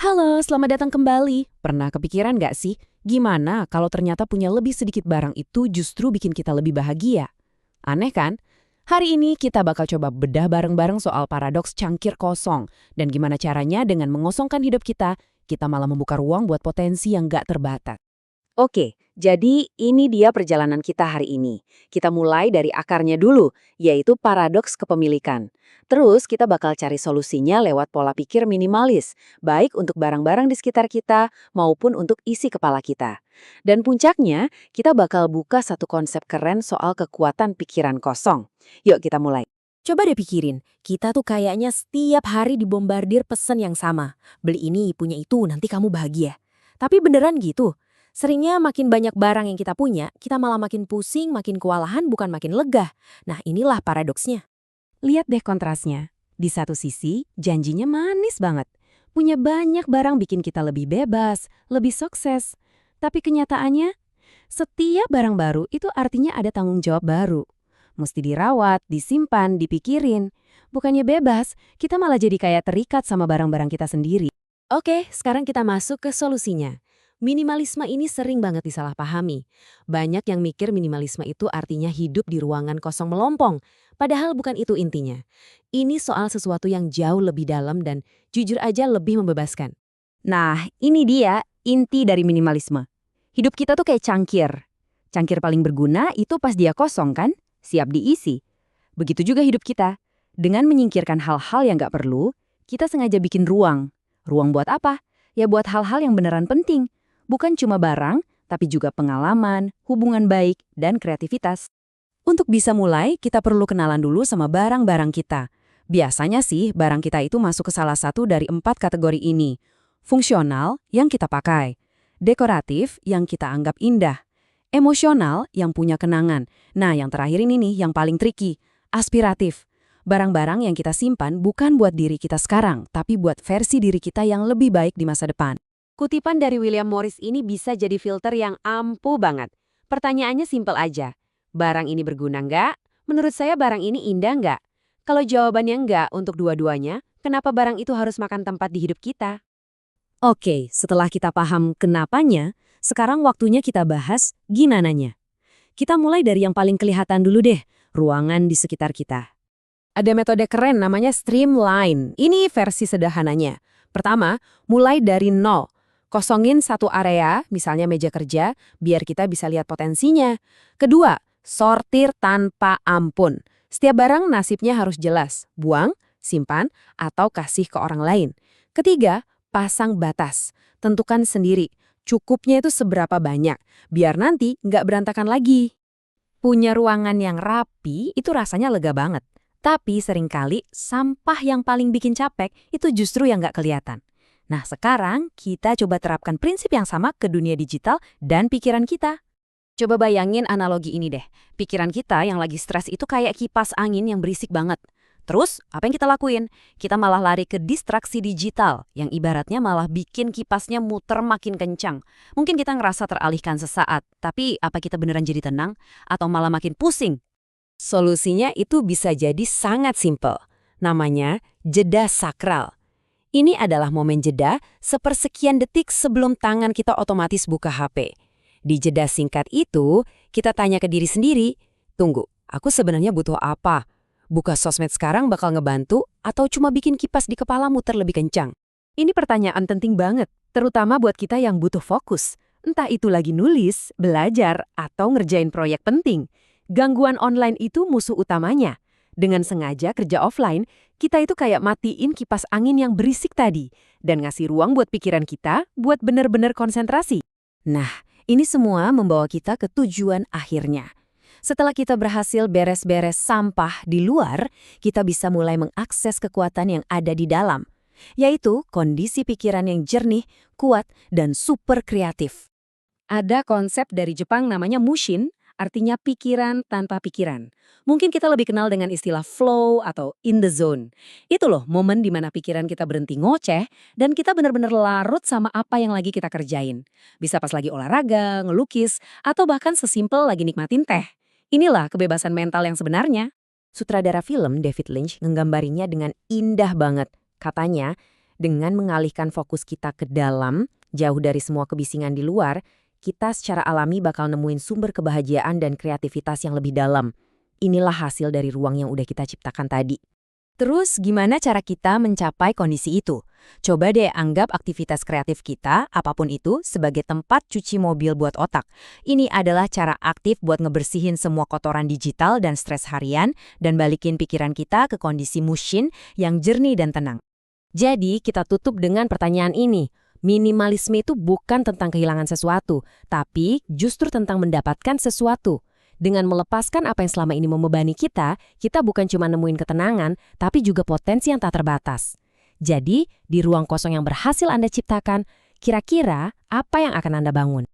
Halo, selamat datang kembali. Pernah kepikiran nggak sih, gimana kalau ternyata punya lebih sedikit barang itu justru bikin kita lebih bahagia? Aneh kan? Hari ini kita bakal coba bedah bareng-bareng soal paradoks cangkir kosong dan gimana caranya dengan mengosongkan hidup kita malah membuka ruang buat potensi yang nggak terbatas. Oke, jadi ini dia perjalanan kita hari ini. Kita mulai dari akarnya dulu, yaitu paradoks kepemilikan. Terus kita bakal cari solusinya lewat pola pikir minimalis, baik untuk barang-barang di sekitar kita maupun untuk isi kepala kita. Dan puncaknya, kita bakal buka satu konsep keren soal kekuatan pikiran kosong. Yuk kita mulai. Coba deh pikirin, kita tuh kayaknya setiap hari dibombardir pesan yang sama. Beli ini, punya itu, nanti kamu bahagia. Tapi beneran gitu? Seringnya makin banyak barang yang kita punya, kita malah makin pusing, makin kewalahan, bukan makin lega. Nah inilah paradoksnya. Lihat deh kontrasnya. Di satu sisi, janjinya manis banget. Punya banyak barang bikin kita lebih bebas, lebih sukses. Tapi kenyataannya, setiap barang baru itu artinya ada tanggung jawab baru. Mesti dirawat, disimpan, dipikirin. Bukannya bebas, kita malah jadi kayak terikat sama barang-barang kita sendiri. Oke, sekarang kita masuk ke solusinya. Minimalisme ini sering banget disalahpahami. Banyak yang mikir minimalisme itu artinya hidup di ruangan kosong melompong. Padahal bukan itu intinya. Ini soal sesuatu yang jauh lebih dalam dan jujur aja lebih membebaskan. Nah, ini dia inti dari minimalisme. Hidup kita tuh kayak cangkir. Cangkir paling berguna itu pas dia kosong kan? Siap diisi. Begitu juga hidup kita. Dengan menyingkirkan hal-hal yang nggak perlu, kita sengaja bikin ruang. Ruang buat apa? Ya buat hal-hal yang beneran penting. Bukan cuma barang, tapi juga pengalaman, hubungan baik, dan kreativitas. Untuk bisa mulai, kita perlu kenalan dulu sama barang-barang kita. Biasanya sih, barang kita itu masuk ke salah satu dari 4 kategori ini. Fungsional, yang kita pakai. Dekoratif, yang kita anggap indah. Emosional, yang punya kenangan. Nah, yang terakhir ini nih, yang paling tricky. Aspiratif. Barang-barang yang kita simpan bukan buat diri kita sekarang, tapi buat versi diri kita yang lebih baik di masa depan. Kutipan dari William Morris ini bisa jadi filter yang ampuh banget. Pertanyaannya simpel aja. Barang ini berguna nggak? Menurut saya barang ini indah nggak? Kalau jawabannya nggak untuk dua-duanya, kenapa barang itu harus makan tempat di hidup kita? Oke, setelah kita paham kenapanya, sekarang waktunya kita bahas gimananya. Kita mulai dari yang paling kelihatan dulu deh, ruangan di sekitar kita. Ada metode keren namanya streamline. Ini versi sederhananya. Pertama, mulai dari nol. Kosongin satu area, misalnya meja kerja, biar kita bisa lihat potensinya. Kedua, sortir tanpa ampun. Setiap barang nasibnya harus jelas. Buang, simpan, atau kasih ke orang lain. Ketiga, pasang batas. Tentukan sendiri. Cukupnya itu seberapa banyak, biar nanti nggak berantakan lagi. Punya ruangan yang rapi itu rasanya lega banget. Tapi seringkali sampah yang paling bikin capek itu justru yang nggak kelihatan. Nah sekarang kita coba terapkan prinsip yang sama ke dunia digital dan pikiran kita. Coba bayangin analogi ini deh. Pikiran kita yang lagi stres itu kayak kipas angin yang berisik banget. Terus, apa yang kita lakuin? Kita malah lari ke distraksi digital, yang ibaratnya malah bikin kipasnya muter makin kencang. Mungkin kita ngerasa teralihkan sesaat, tapi apa kita beneran jadi tenang? Atau malah makin pusing? Solusinya itu bisa jadi sangat simpel. Namanya jeda sakral. Ini adalah momen jeda sepersekian detik sebelum tangan kita otomatis buka HP. Di jeda singkat itu, kita tanya ke diri sendiri, tunggu, aku sebenarnya butuh apa? Buka sosmed sekarang bakal ngebantu atau cuma bikin kipas di kepala muter lebih kencang? Ini pertanyaan penting banget, terutama buat kita yang butuh fokus. Entah itu lagi nulis, belajar, atau ngerjain proyek penting. Gangguan online itu musuh utamanya. Dengan sengaja kerja offline, kita itu kayak matiin kipas angin yang berisik tadi dan ngasih ruang buat pikiran kita buat benar-benar konsentrasi. Nah, ini semua membawa kita ke tujuan akhirnya. Setelah kita berhasil beres-beres sampah di luar, kita bisa mulai mengakses kekuatan yang ada di dalam, yaitu kondisi pikiran yang jernih, kuat, dan super kreatif. Ada konsep dari Jepang namanya mushin, artinya pikiran tanpa pikiran. Mungkin kita lebih kenal dengan istilah flow atau in the zone. Itu loh momen di mana pikiran kita berhenti ngoceh dan kita benar-benar larut sama apa yang lagi kita kerjain. Bisa pas lagi olahraga, ngelukis, atau bahkan sesimpel lagi nikmatin teh. Inilah kebebasan mental yang sebenarnya. Sutradara film David Lynch menggambarinya dengan indah banget. Katanya, Dengan mengalihkan fokus kita ke dalam, jauh dari semua kebisingan di luar, kita secara alami bakal nemuin sumber kebahagiaan dan kreativitas yang lebih dalam. Inilah hasil dari ruang yang udah kita ciptakan tadi. Terus gimana cara kita mencapai kondisi itu? Coba deh anggap aktivitas kreatif kita, apapun itu, sebagai tempat cuci mobil buat otak. Ini adalah cara aktif buat ngebersihin semua kotoran digital dan stres harian dan balikin pikiran kita ke kondisi mushin yang jernih dan tenang. Jadi kita tutup dengan pertanyaan ini. Minimalisme itu bukan tentang kehilangan sesuatu, tapi justru tentang mendapatkan sesuatu. Dengan melepaskan apa yang selama ini membebani kita bukan cuma nemuin ketenangan, tapi juga potensi yang tak terbatas. Jadi, di ruang kosong yang berhasil Anda ciptakan, kira-kira apa yang akan Anda bangun?